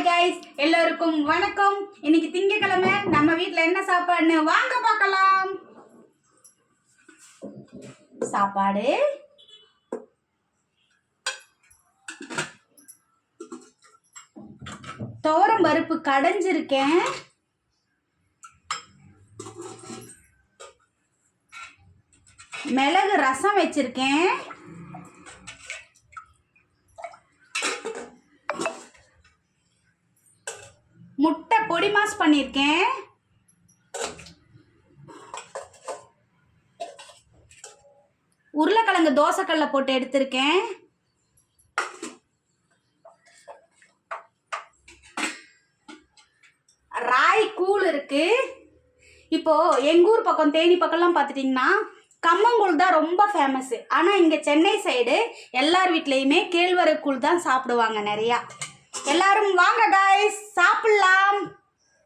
Hi guys, எல்லோருக்கும் வணக்கம். இன்னைக்கு திங்கக்கிழமை நம்ம வீட்டில் என்ன சாப்பாடுன்னு வாங்க பார்க்கலாம். சாப்பாடு துவரம் பருப்பு கடைஞ்சிருக்கேன். மிளகு ரசம் வச்சிருக்கேன். முட்டை பொடி மாஸ் பண்ணியிருக்கேன். உருளைக்கிழங்கு தோசைக்கல்ல போட்டு எடுத்திருக்கேன். ராய் கூழ் இருக்கு. இப்போ எங்க ஊர் பக்கம் தேனி பக்கம்லாம் பார்த்துட்டிங்கன்னா கம்மங்கூழ் தான் ரொம்ப ஃபேமஸ். ஆனால் இங்கே சென்னை சைடு எல்லார் வீட்லேயுமே கேழ்வரகு கூழ் தான் சாப்பிடுவாங்க நிறையா. எல்லாரும் வாங்க காய்ஸ்.